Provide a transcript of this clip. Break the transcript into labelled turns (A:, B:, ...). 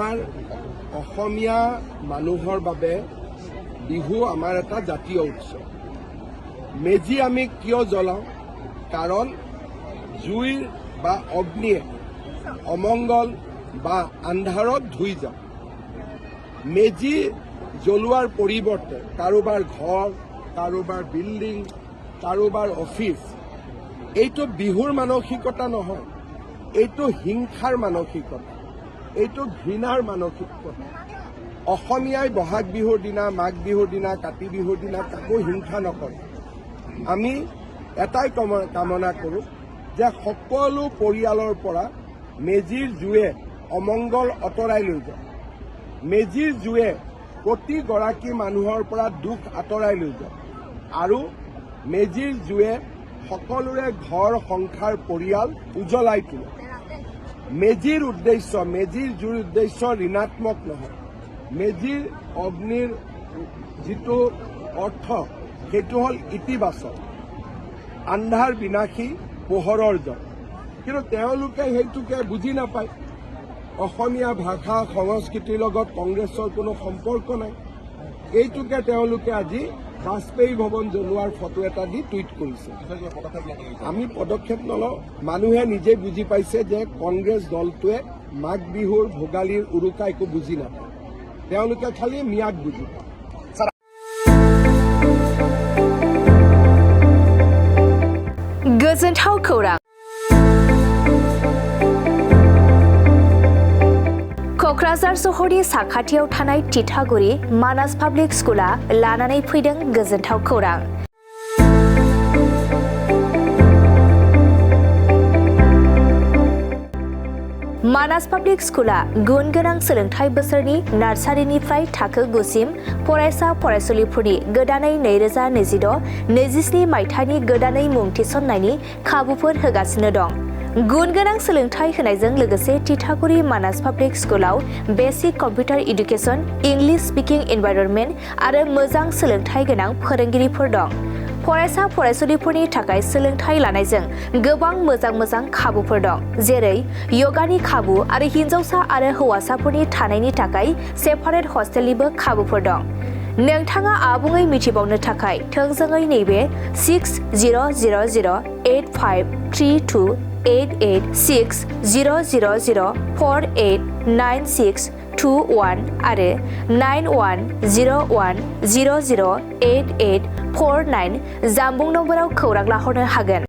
A: আমাৰ অসমীয়া মানুহৰ বাবে বিহু আমাৰ এটা জাতীয় উৎসৱ। মেজি আমি কিয় জ্বলাওঁ? কাৰণ জুইৰ বা অগ্নিয়ে অমংগল বা আন্ধাৰত ধুই যাওঁ। মেজি জ্বলোৱাৰ পৰিৱৰ্তে কাৰোবাৰ ঘৰ, কাৰোবাৰ বিল্ডিং, কাৰোবাৰ অফিচ, এইটো বিহুৰ মানসিকতা নহয়, এইটো হিংসাৰ মানসিকতা, এইটো ঘৃণাৰ মানসিকতা। অসমীয়াই বহাগ বিহুৰ দিনা, মাঘ বিহুৰ দিনা, কাতি বিহুৰ দিনা কাকো হিংসা নকৰে। আমি এটাই কামনা কৰোঁ যে সকলো পৰিয়ালৰ পৰা মেজিৰ জুয়ে অমংগল আঁতৰাই লৈ যায়। মেজিৰ জুয়ে প্ৰতিগৰাকী মানুহৰ পৰা দুখ আঁতৰাই লৈ যায় আৰু মেজিৰ জুয়ে সকলোৰে ঘৰ, সংসাৰ, পৰিয়াল উজ্বলাই তোলে। মেজিৰ উদ্দেশ্য, মেজিৰ জুইৰ উদ্দেশ্য ঋণাত্মক নহয়। মেজিৰ অগ্নিৰ যিটো অৰ্থ সেইটো হ'ল ইতিবাচক। আন্ধাৰ বিনাশী, পোহৰৰ জয়। কিন্তু তেওঁলোকে সেইটোকে বুজি নাপায়। অসমীয়া ভাষা সংস্কৃতিৰ লগত কংগ্ৰেছৰ কোনো সম্পৰ্ক নাই। এইটোকে তেওঁলোকে আজি বাজপেয়ী ভৱন জ্বলোৱাৰ ফটো এটা দি টুইট কৰিছে। আমি পদক্ষেপ নলওঁ। মানুহে নিজে বুজি পাইছে যে কংগ্ৰেছ দলটোৱে মাঘ বিহুৰ, ভোগালীৰ, উৰুকা একো বুজি নাপায়। তেওঁলোকে খালি মিয়াক বুজি পায়।
B: गोजोनथाव खौरां। क'क्राझार सहरनि साखाथियाव थानाय तितागुरि मानास पाब्लिक स्कुला लानानै फैदों गोजोनथाव खौरां। मानास पाब्लिक स्कुला गुन गोनां सोलोंथाइ बोसोरनि नार्सारिनिफ्राय थाखो 9 सिम फरायसा फरायसुलिफोरनि गोदानै 2026-27 मायथाइनि गोदानै मुं थिसननायनि खाबुफोर होगासिनो दं। गुन गोनां सोलोंथाइ होनायजों लोगोसे तितागुरि मानास पाब्लिक स्कुलाव basic computer education, English speaking environment आरो मोजां सोलोंथाइ गोनां फोरोंगिरिफोर दं। फरायसा फरायसुलिफोरनि थाखाय सोलोंथाइ लानायजों गोबां मोजां खाबुफोर दं, जेरै यगानि खाबु आरो हिन्जावसा आरो हौवासाफोरनि थानायनि थाखाय सेपारेट हस्टेलनिबो खाबुफोर दं। नोंथाङा आबुङै मिथिबावनो थाखाय थोंजोङै नैबे 600083286000489621 आरो 9101008849 जानबुं नम्बराव खौरां लाहरनो हागोन।